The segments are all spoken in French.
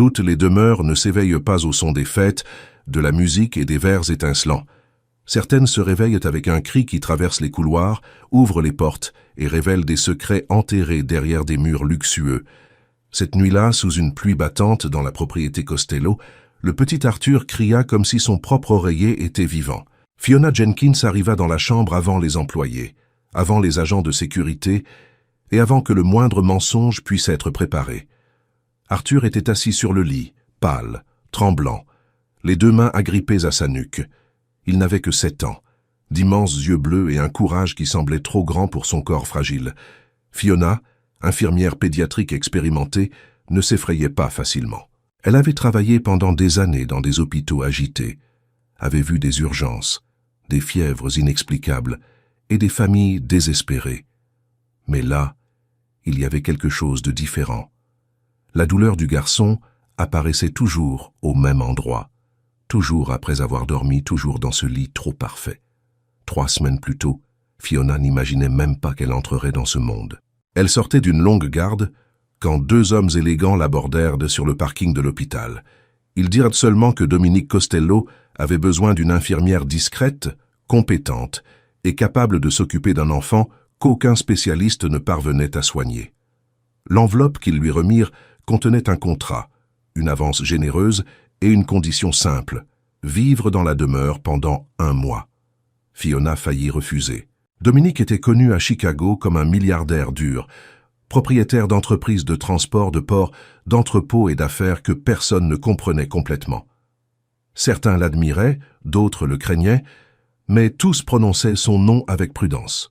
Toutes les demeures ne s'éveillent pas au son des fêtes, de la musique et des vers étincelants. Certaines se réveillent avec un cri qui traverse les couloirs, ouvre les portes et révèle des secrets enterrés derrière des murs luxueux. Cette nuit-là, sous une pluie battante dans la propriété Costello, le petit Arthur cria comme si son propre oreiller était vivant. Fiona Jenkins arriva dans la chambre avant les employés, avant les agents de sécurité et avant que le moindre mensonge puisse être préparé. Arthur était assis sur le lit, pâle, tremblant, les deux mains agrippées à sa nuque. Il n'avait que 7 ans, d'immenses yeux bleus et un courage qui semblait trop grand pour son corps fragile. Fiona, infirmière pédiatrique expérimentée, ne s'effrayait pas facilement. Elle avait travaillé pendant des années dans des hôpitaux agités, avait vu des urgences, des fièvres inexplicables et des familles désespérées. Mais là, il y avait quelque chose de différent. La douleur du garçon apparaissait toujours au même endroit, toujours après avoir dormi, toujours dans ce lit trop parfait. 3 semaines plus tôt, Fiona n'imaginait même pas qu'elle entrerait dans ce monde. Elle sortait d'une longue garde quand 2 hommes élégants l'abordèrent sur le parking de l'hôpital. Ils dirent seulement que Dominique Costello avait besoin d'une infirmière discrète, compétente et capable de s'occuper d'un enfant qu'aucun spécialiste ne parvenait à soigner. L'enveloppe qu'ils lui remirent contenait un contrat, une avance généreuse et une condition simple, vivre dans la demeure pendant 1 mois. Fiona faillit refuser. Dominique était connu à Chicago comme un milliardaire dur, propriétaire d'entreprises de transport de ports, d'entrepôts et d'affaires que personne ne comprenait complètement. Certains l'admiraient, d'autres le craignaient, mais tous prononçaient son nom avec prudence.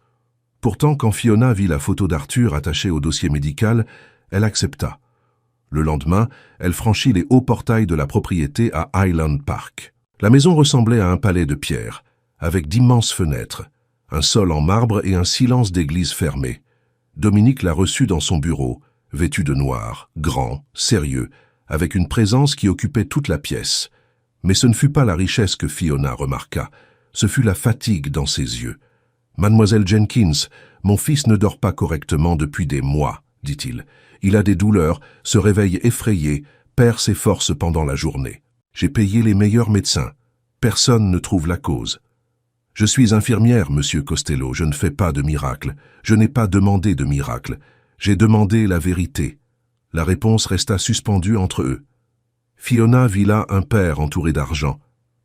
Pourtant, quand Fiona vit la photo d'Arthur attachée au dossier médical, elle accepta. Le lendemain, elle franchit les hauts portails de la propriété à Highland Park. La maison ressemblait à un palais de pierre, avec d'immenses fenêtres, un sol en marbre et un silence d'église fermé. Dominique la reçut dans son bureau, vêtu de noir, grand, sérieux, avec une présence qui occupait toute la pièce. Mais ce ne fut pas la richesse que Fiona remarqua, ce fut la fatigue dans ses yeux. « Mademoiselle Jenkins, mon fils ne dort pas correctement depuis des mois, dit-il. Il a des douleurs, se réveille effrayé, perd ses forces pendant la journée. J'ai payé les meilleurs médecins. Personne ne trouve la cause. Je suis infirmière, monsieur Costello, je ne fais pas de miracle. Je n'ai pas demandé de miracle. J'ai demandé la vérité. » La réponse resta suspendue entre eux. Fiona vit là un père entouré d'argent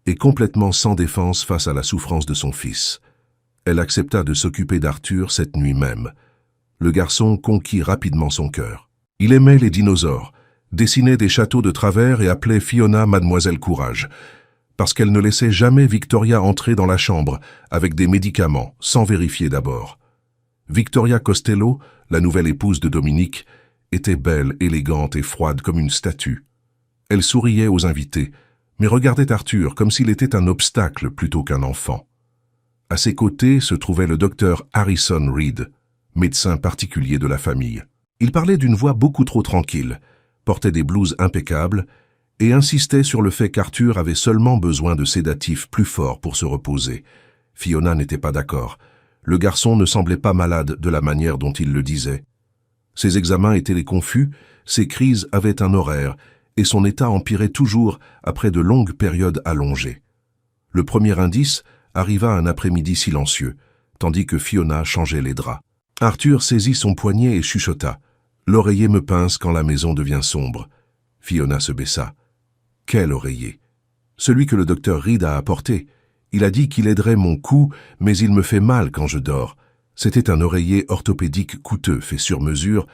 et complètement sans défense face à la souffrance de son fils. Elle accepta de s'occuper d'Arthur cette nuit même. Le garçon conquit rapidement son cœur. Il aimait les dinosaures, dessinait des châteaux de travers et appelait Fiona Mademoiselle Courage, parce qu'elle ne laissait jamais Victoria entrer dans la chambre avec des médicaments, sans vérifier d'abord. Victoria Costello, la nouvelle épouse de Dominique, était belle, élégante et froide comme une statue. Elle souriait aux invités, mais regardait Arthur comme s'il était un obstacle plutôt qu'un enfant. À ses côtés se trouvait le docteur Harrison Reed, médecin particulier de la famille. Il parlait d'une voix beaucoup trop tranquille, portait des blouses impeccables et insistait sur le fait qu'Arthur avait seulement besoin de sédatifs plus forts pour se reposer. Fiona n'était pas d'accord. Le garçon ne semblait pas malade de la manière dont il le disait. Ses examens étaient les confus, ses crises avaient un horaire, et son état empirait toujours après de longues périodes allongées. Le premier indice arriva un après-midi silencieux, tandis que Fiona changeait les draps. Arthur saisit son poignet et chuchota. « L'oreiller me pince quand la maison devient sombre. » Fiona se baissa. « Quel oreiller ?»« Celui que le docteur Reed a apporté. Il a dit qu'il aiderait mon cou, mais il me fait mal quand je dors. » C'était un oreiller orthopédique coûteux, fait sur mesure,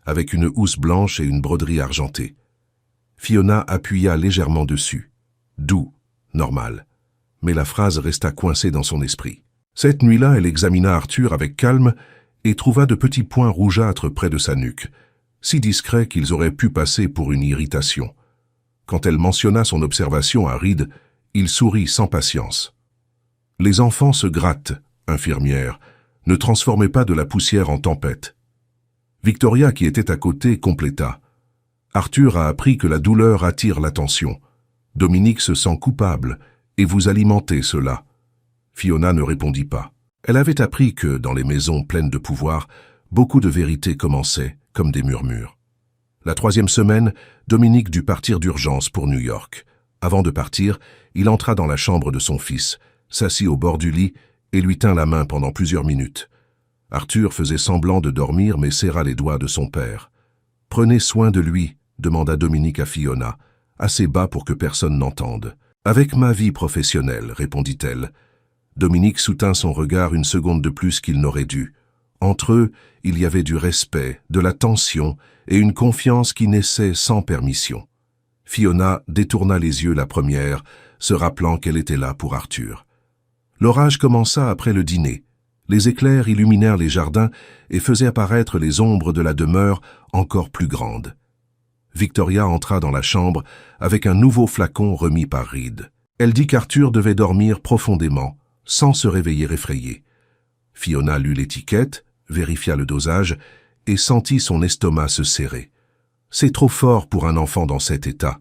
avec une housse blanche et une broderie argentée. Fiona appuya légèrement dessus. Doux, normal. Mais la phrase resta coincée dans son esprit. Cette nuit-là, elle examina Arthur avec calme et trouva de petits points rougeâtres près de sa nuque, si discrets qu'ils auraient pu passer pour une irritation. Quand elle mentionna son observation à Reed, il sourit sans patience. « Les enfants se grattent, infirmière. Ne transformez pas de la poussière en tempête. » Victoria, qui était à côté, compléta. « Arthur a appris que la douleur attire l'attention. Dominique se sent coupable, et vous alimentez cela. » Fiona ne répondit pas. Elle avait appris que, dans les maisons pleines de pouvoir, beaucoup de vérités commençaient comme des murmures. La 3e semaine, Dominique dut partir d'urgence pour New York. Avant de partir, il entra dans la chambre de son fils, s'assit au bord du lit et lui tint la main pendant plusieurs minutes. Arthur faisait semblant de dormir mais serra les doigts de son père. « Prenez soin de lui », demanda Dominique à Fiona, assez bas pour que personne n'entende. « Avec ma vie professionnelle », répondit-elle. Dominique soutint son regard une seconde de plus qu'il n'aurait dû. Entre eux, il y avait du respect, de la tension et une confiance qui naissait sans permission. Fiona détourna les yeux la première, se rappelant qu'elle était là pour Arthur. L'orage commença après le dîner. Les éclairs illuminèrent les jardins et faisaient apparaître les ombres de la demeure encore plus grandes. Victoria entra dans la chambre avec un nouveau flacon remis par Reed. Elle dit qu'Arthur devait dormir profondément, sans se réveiller effrayé. Fiona lut l'étiquette, vérifia le dosage et sentit son estomac se serrer. « C'est trop fort pour un enfant dans cet état.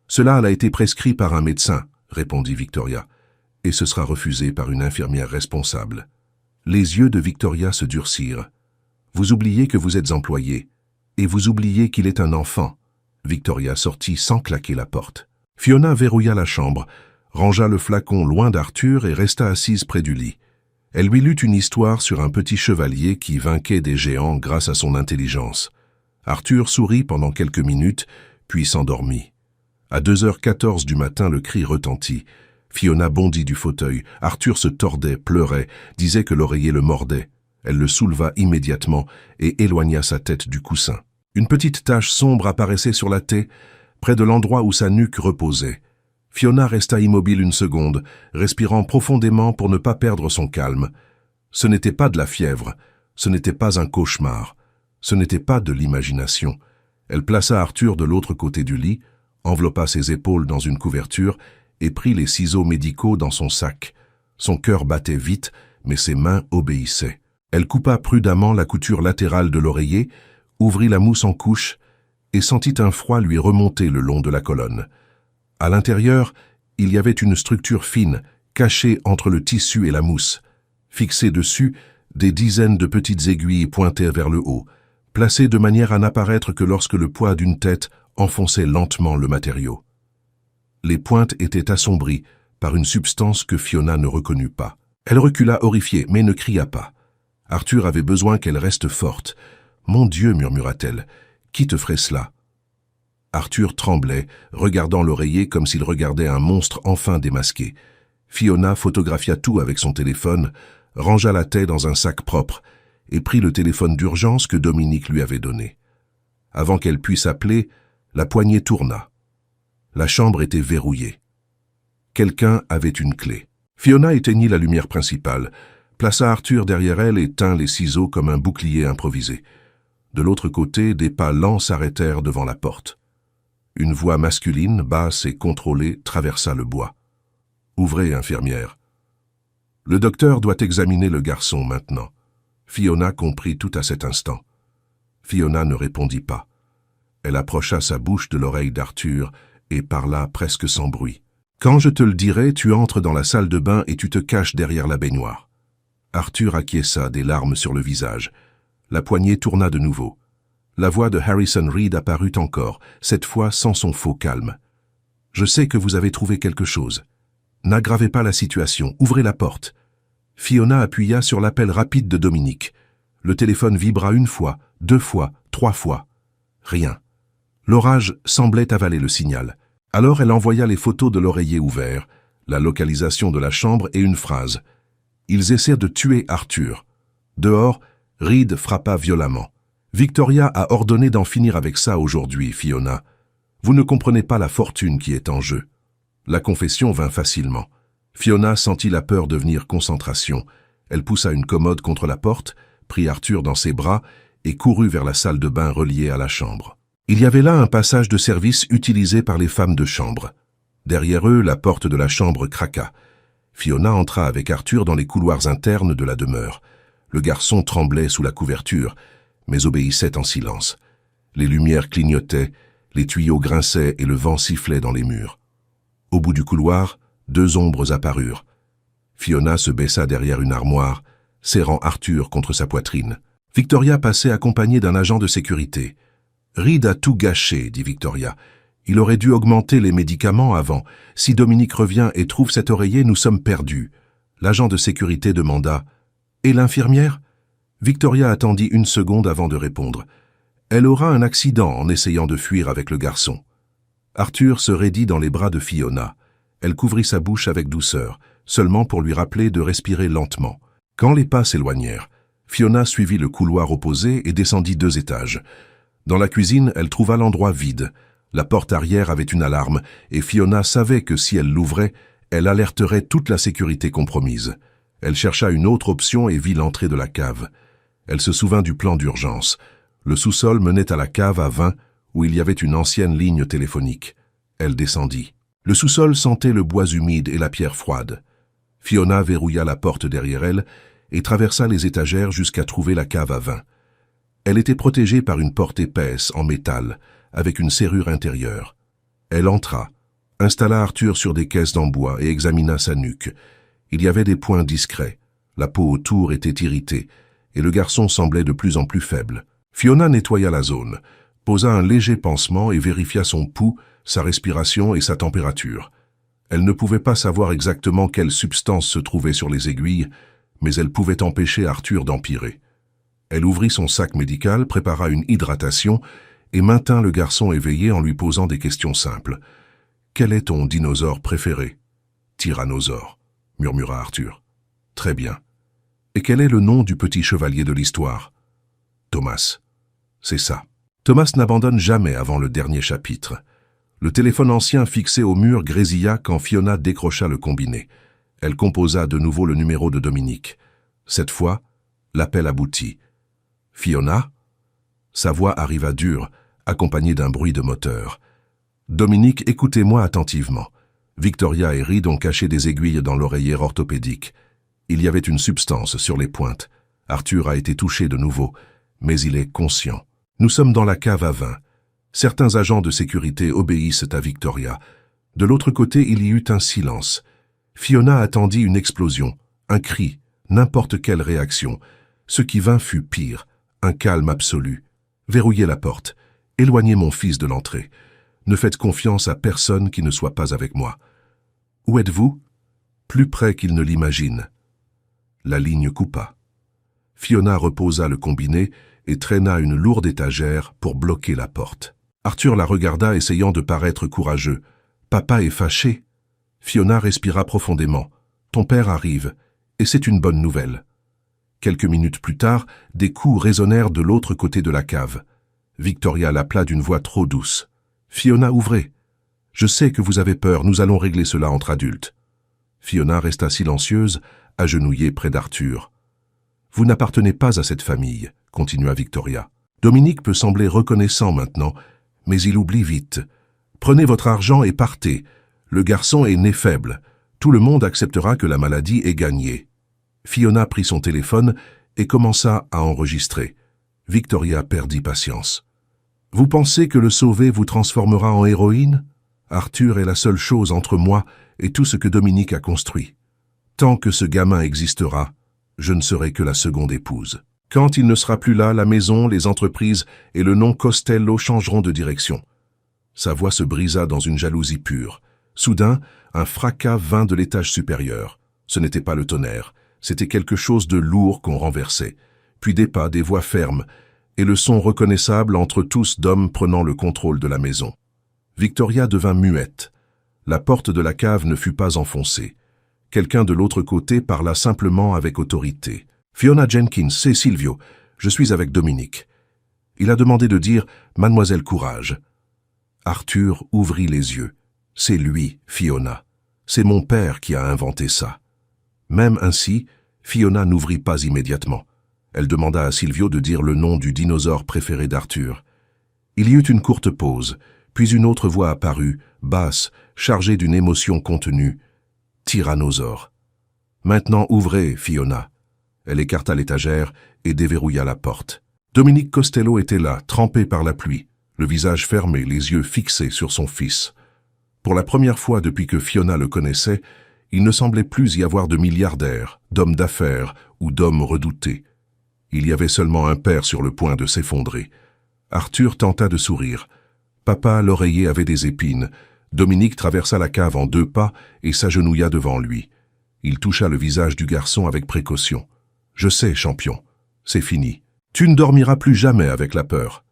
Cela a été prescrit par un médecin, » répondit Victoria, « et ce sera refusé par une infirmière responsable. » Les yeux de Victoria se durcirent. « Vous oubliez que vous êtes employé, et vous oubliez qu'il est un enfant. » Victoria sortit sans claquer la porte. Fiona verrouilla la chambre, rangea le flacon loin d'Arthur et resta assise près du lit. Elle lui lut une histoire sur un petit chevalier qui vainquait des géants grâce à son intelligence. Arthur sourit pendant quelques minutes, puis s'endormit. À 2h14 du matin, le cri retentit. Fiona bondit du fauteuil. Arthur se tordait, pleurait, disait que l'oreiller le mordait. Elle le souleva immédiatement et éloigna sa tête du coussin. Une petite tache sombre apparaissait sur la taie, près de l'endroit où sa nuque reposait. Fiona resta immobile une seconde, respirant profondément pour ne pas perdre son calme. Ce n'était pas de la fièvre, ce n'était pas un cauchemar, ce n'était pas de l'imagination. Elle plaça Arthur de l'autre côté du lit, enveloppa ses épaules dans une couverture et prit les ciseaux médicaux dans son sac. Son cœur battait vite, mais ses mains obéissaient. Elle coupa prudemment la couture latérale de l'oreiller, ouvrit la mousse en couche et sentit un froid lui remonter le long de la colonne. À l'intérieur, il y avait une structure fine, cachée entre le tissu et la mousse. Fixées dessus, des dizaines de petites aiguilles pointaient vers le haut, placées de manière à n'apparaître que lorsque le poids d'une tête enfonçait lentement le matériau. Les pointes étaient assombries par une substance que Fiona ne reconnut pas. Elle recula horrifiée, mais ne cria pas. Arthur avait besoin qu'elle reste forte. « Mon Dieu » murmura-t-elle, « qui te ferait cela ?» Arthur tremblait, regardant l'oreiller comme s'il regardait un monstre enfin démasqué. Fiona photographia tout avec son téléphone, rangea la taie dans un sac propre et prit le téléphone d'urgence que Dominique lui avait donné. Avant qu'elle puisse appeler, la poignée tourna. La chambre était verrouillée. Quelqu'un avait une clé. Fiona éteignit la lumière principale, plaça Arthur derrière elle et tint les ciseaux comme un bouclier improvisé. De l'autre côté, des pas lents s'arrêtèrent devant la porte. Une voix masculine, basse et contrôlée, traversa le bois. « Ouvrez, infirmière. » Le docteur doit examiner le garçon maintenant. Fiona comprit tout à cet instant. Fiona ne répondit pas. Elle approcha sa bouche de l'oreille d'Arthur et parla presque sans bruit. « Quand je te le dirai, tu entres dans la salle de bain et tu te caches derrière la baignoire. » Arthur acquiesça, des larmes sur le visage. La poignée tourna de nouveau. La voix de Harrison Reed apparut encore, cette fois sans son faux calme. « Je sais que vous avez trouvé quelque chose. N'aggravez pas la situation, ouvrez la porte. » Fiona appuya sur l'appel rapide de Dominique. Le téléphone vibra une fois, 2 fois, 3 fois. Rien. L'orage semblait avaler le signal. Alors elle envoya les photos de l'oreiller ouvert, la localisation de la chambre et une phrase. Ils essaient de tuer Arthur. Dehors, Reed frappa violemment. Victoria a ordonné d'en finir avec ça aujourd'hui, Fiona. Vous ne comprenez pas la fortune qui est en jeu. La confession vint facilement. Fiona sentit la peur devenir concentration. Elle poussa une commode contre la porte, prit Arthur dans ses bras et courut vers la salle de bain reliée à la chambre. Il y avait là un passage de service utilisé par les femmes de chambre. Derrière eux, la porte de la chambre craqua. Fiona entra avec Arthur dans les couloirs internes de la demeure. Le garçon tremblait sous la couverture, mais obéissait en silence. Les lumières clignotaient, les tuyaux grinçaient et le vent sifflait dans les murs. Au bout du couloir, 2 ombres apparurent. Fiona se baissa derrière une armoire, serrant Arthur contre sa poitrine. Victoria passait accompagnée d'un agent de sécurité. Reed a tout gâché, dit Victoria. Il aurait dû augmenter les médicaments avant. Si Dominique revient et trouve cet oreiller, nous sommes perdus. L'agent de sécurité demanda « Et l'infirmière ?» Victoria attendit une seconde avant de répondre. Elle aura un accident en essayant de fuir avec le garçon. Arthur se raidit dans les bras de Fiona. Elle couvrit sa bouche avec douceur, seulement pour lui rappeler de respirer lentement. Quand les pas s'éloignèrent, Fiona suivit le couloir opposé et descendit 2 étages. Dans la cuisine, elle trouva l'endroit vide. La porte arrière avait une alarme, et Fiona savait que si elle l'ouvrait, elle alerterait toute la sécurité compromise. Elle chercha une autre option et vit l'entrée de la cave. Elle se souvint du plan d'urgence. Le sous-sol menait à la cave à vin, où il y avait une ancienne ligne téléphonique. Elle descendit. Le sous-sol sentait le bois humide et la pierre froide. Fiona verrouilla la porte derrière elle et traversa les étagères jusqu'à trouver la cave à vin. Elle était protégée par une porte épaisse en métal, avec une serrure intérieure. Elle entra, installa Arthur sur des caisses en bois et examina sa nuque. Il y avait des points discrets. La peau autour était irritée, et le garçon semblait de plus en plus faible. Fiona nettoya la zone, posa un léger pansement et vérifia son pouls, sa respiration et sa température. Elle ne pouvait pas savoir exactement quelle substance se trouvait sur les aiguilles, mais elle pouvait empêcher Arthur d'empirer. Elle ouvrit son sac médical, prépara une hydratation et maintint le garçon éveillé en lui posant des questions simples. « Quel est ton dinosaure préféré ?»« Tyrannosaure », murmura Arthur. « Très bien. Et quel est le nom du petit chevalier de l'histoire ?»« Thomas. » C'est ça. Thomas n'abandonne jamais avant le dernier chapitre. Le téléphone ancien fixé au mur grésilla quand Fiona décrocha le combiné. Elle composa de nouveau le numéro de Dominique. Cette fois, l'appel aboutit. « Fiona ?» Sa voix arriva dure, accompagnée d'un bruit de moteur. « Dominique, écoutez-moi attentivement. Victoria et Reed ont caché des aiguilles dans l'oreiller orthopédique. Il y avait une substance sur les pointes. Arthur a été touché de nouveau, mais il est conscient. Nous sommes dans la cave à vin. Certains agents de sécurité obéissent à Victoria. De l'autre côté, il y eut un silence. Fiona attendit une explosion, un cri, n'importe quelle réaction. Ce qui vint fut pire, un calme absolu. Verrouillez la porte. Éloignez mon fils de l'entrée. Ne faites confiance à personne qui ne soit pas avec moi. Où êtes-vous? Plus près qu'il ne l'imagine. La ligne coupa. Fiona reposa le combiné et traîna une lourde étagère pour bloquer la porte. Arthur la regarda essayant de paraître courageux. « Papa est fâché. » Fiona respira profondément. « Ton père arrive, et c'est une bonne nouvelle. » Quelques minutes plus tard, des coups résonnèrent de l'autre côté de la cave. Victoria l'appela d'une voix trop douce. « Fiona, ouvrez. Je sais que vous avez peur, nous allons régler cela entre adultes. » Fiona resta silencieuse, agenouillée près d'Arthur. « Vous n'appartenez pas à cette famille, » continua Victoria. « Dominique peut sembler reconnaissant maintenant, mais il oublie vite. Prenez votre argent et partez. Le garçon est né faible. Tout le monde acceptera que la maladie est gagnée. » Fiona prit son téléphone et commença à enregistrer. Victoria perdit patience. « Vous pensez que le sauver vous transformera en héroïne? Arthur est la seule chose entre moi et tout ce que Dominique a construit. Tant que ce gamin existera, je ne serai que la seconde épouse. Quand il ne sera plus là, la maison, les entreprises et le nom Costello changeront de direction. » Sa voix se brisa dans une jalousie pure. Soudain, un fracas vint de l'étage supérieur. Ce n'était pas le tonnerre, c'était quelque chose de lourd qu'on renversait. Puis des pas, des voix fermes, et le son reconnaissable entre tous d'hommes prenant le contrôle de la maison. Victoria devint muette. La porte de la cave ne fut pas enfoncée. Quelqu'un de l'autre côté parla simplement avec autorité. « Fiona Jenkins, c'est Silvio. Je suis avec Dominique. » Il a demandé de dire « Mademoiselle Courage ». Arthur ouvrit les yeux. « C'est lui, Fiona. C'est mon père qui a inventé ça. » Même ainsi, Fiona n'ouvrit pas immédiatement. Elle demanda à Silvio de dire le nom du dinosaure préféré d'Arthur. Il y eut une courte pause, puis une autre voix apparut, basse, chargée d'une émotion contenue. « Tyrannosaure. »« Maintenant ouvrez, Fiona. » Elle écarta l'étagère et déverrouilla la porte. Dominique Costello était là, trempé par la pluie, le visage fermé, les yeux fixés sur son fils. Pour la première fois depuis que Fiona le connaissait, il ne semblait plus y avoir de milliardaires, d'hommes d'affaires ou d'hommes redoutés. Il y avait seulement un père sur le point de s'effondrer. Arthur tenta de sourire. Papa, l'oreiller avait des épines. Dominique traversa la cave en 2 pas et s'agenouilla devant lui. Il toucha le visage du garçon avec précaution. « Je sais, champion. C'est fini. Tu ne dormiras plus jamais avec la peur. »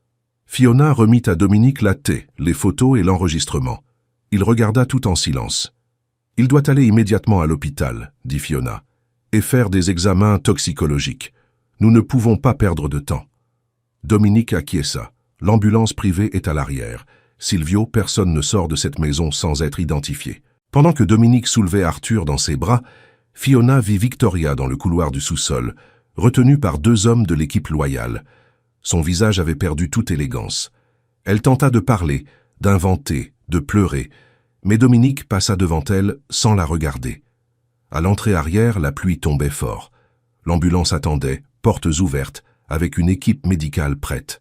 Fiona remit à Dominique la thé, les photos et l'enregistrement. Il regarda tout en silence. « Il doit aller immédiatement à l'hôpital, » dit Fiona, « et faire des examens toxicologiques. Nous ne pouvons pas perdre de temps. » Dominique acquiesça. L'ambulance privée est à l'arrière. Silvio, personne ne sort de cette maison sans être identifié. Pendant que Dominique soulevait Arthur dans ses bras, Fiona vit Victoria dans le couloir du sous-sol, retenue par 2 hommes de l'équipe loyale. Son visage avait perdu toute élégance. Elle tenta de parler, d'inventer, de pleurer, mais Dominique passa devant elle sans la regarder. À l'entrée arrière, la pluie tombait fort. L'ambulance attendait, portes ouvertes, avec une équipe médicale prête.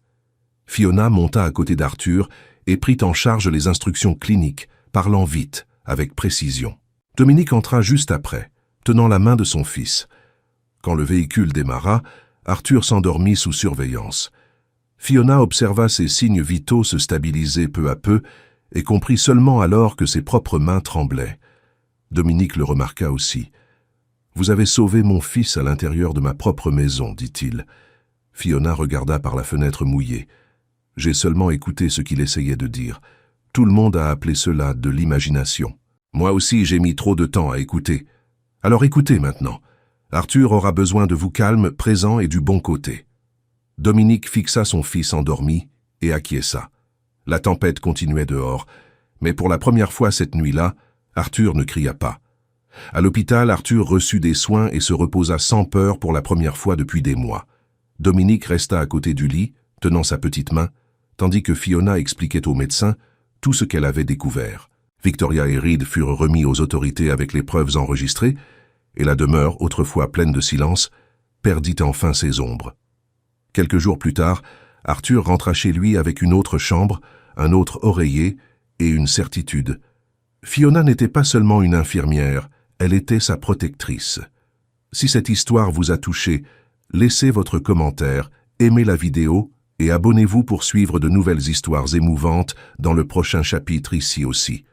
Fiona monta à côté d'Arthur et prit en charge les instructions cliniques, parlant vite, avec précision. Dominique entra juste après, tenant la main de son fils. Quand le véhicule démarra, Arthur s'endormit sous surveillance. Fiona observa ses signes vitaux se stabiliser peu à peu et comprit seulement alors que ses propres mains tremblaient. Dominique le remarqua aussi. « Vous avez sauvé mon fils à l'intérieur de ma propre maison, dit-il. » Fiona regarda par la fenêtre mouillée. « J'ai seulement écouté ce qu'il essayait de dire. Tout le monde a appelé cela de l'imagination. Moi aussi, j'ai mis trop de temps à écouter. Alors écoutez maintenant. Arthur aura besoin de vous calme, présent et du bon côté. » Dominique fixa son fils endormi et acquiesça. La tempête continuait dehors, mais pour la première fois cette nuit-là, Arthur ne cria pas. À l'hôpital, Arthur reçut des soins et se reposa sans peur pour la première fois depuis des mois. Dominique resta à côté du lit, tenant sa petite main, tandis que Fiona expliquait au médecin tout ce qu'elle avait découvert. Victoria et Reed furent remis aux autorités avec les preuves enregistrées, et la demeure, autrefois pleine de silence, perdit enfin ses ombres. Quelques jours plus tard, Arthur rentra chez lui avec une autre chambre, un autre oreiller et une certitude. Fiona n'était pas seulement une infirmière, elle était sa protectrice. Si cette histoire vous a touché, laissez votre commentaire, aimez la vidéo et abonnez-vous pour suivre de nouvelles histoires émouvantes dans le prochain chapitre ici aussi.